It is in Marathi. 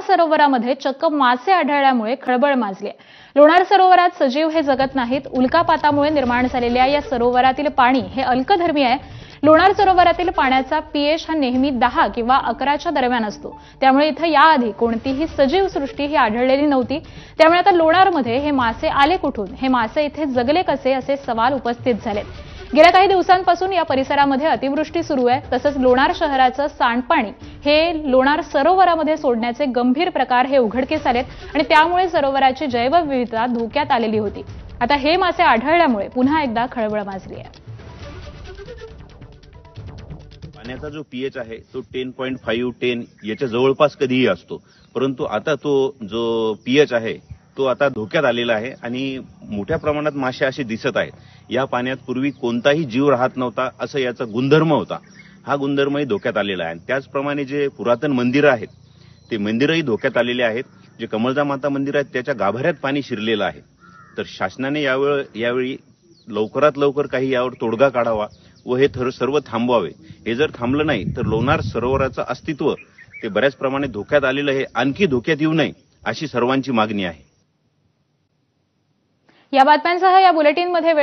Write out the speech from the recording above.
सरोवरामध्ये चक्क मासे आढळल्यामुळे खळबळ माजली आहे। लोणार सरोवरात सजीव हे जगत नाहीत। उल्कापातामुळे निर्माण झालेल्या या सरोवरातील पाणी हे अल्कधर्मी आहे। लोणार सरोवरातील पाण्याचा पीएच हा नेहमी 10 किंवा 11च्या दरम्यान असतो। त्यामुळे इथे याआधी कोणतीही सजीव सृष्टी ही आढळलेली नव्हती। त्यामुळे आता लोणारमध्ये हे मासे आले कुठून, हे मासे इथे जगले कसे, असे सवाल उपस्थित झालेत। गेल्या काही दिवसांपासून या परिसरामध्ये अतिवृष्टी सुरू आहे। तसंच लोणार शहराचं सांडपाणी हे लोणार सरोवरामध्ये सोडण्याचे गंभीर प्रकार हे उघडकीस आलेत आणि त्यामुळे सरोवराची जैवविविधता धोक्यात आलेली होती। आता हे मासे आढळल्यामुळे पुन्हा एकदा खळबळ माजली आहे। पाण्याचा जो पीएच आहे तो 10.5 10 याच्या जवळपास कधीही असतो, परंतु आता तो जो पीएच आहे तो आता धोक्यात आलेला आहे आणि मोठ्या प्रमाणात मासे असे दिसत आहेत। या पाण्यात पूर्वी कोणताही जीव राहत नव्हता, असं याचा गुणधर्म होता। हा गुणधर्मही धोक्यात आलेला आहे। त्याचप्रमाणे जे पुरातन मंदिरं आहेत ते मंदिरही धोक्यात आलेले आहेत। जे कमलजा माता मंदिर आहे त्याच्या गाभाऱ्यात पाणी शिरलेलं आहे। तर शासनाने यावेळी लवकरात लवकर काही यावर तोडगा काढावा व हे सर्व थांबवावे। हे जर थांबलं नाही तर लोणार सरोवराचं अस्तित्व ते बऱ्याच प्रमाणे धोक्यात आलेलं आहे। आणखी धोक्यात येऊ नये अशी सर्वांची मागणी आहे। या बातम्यांसह या बुलेटिनमध्ये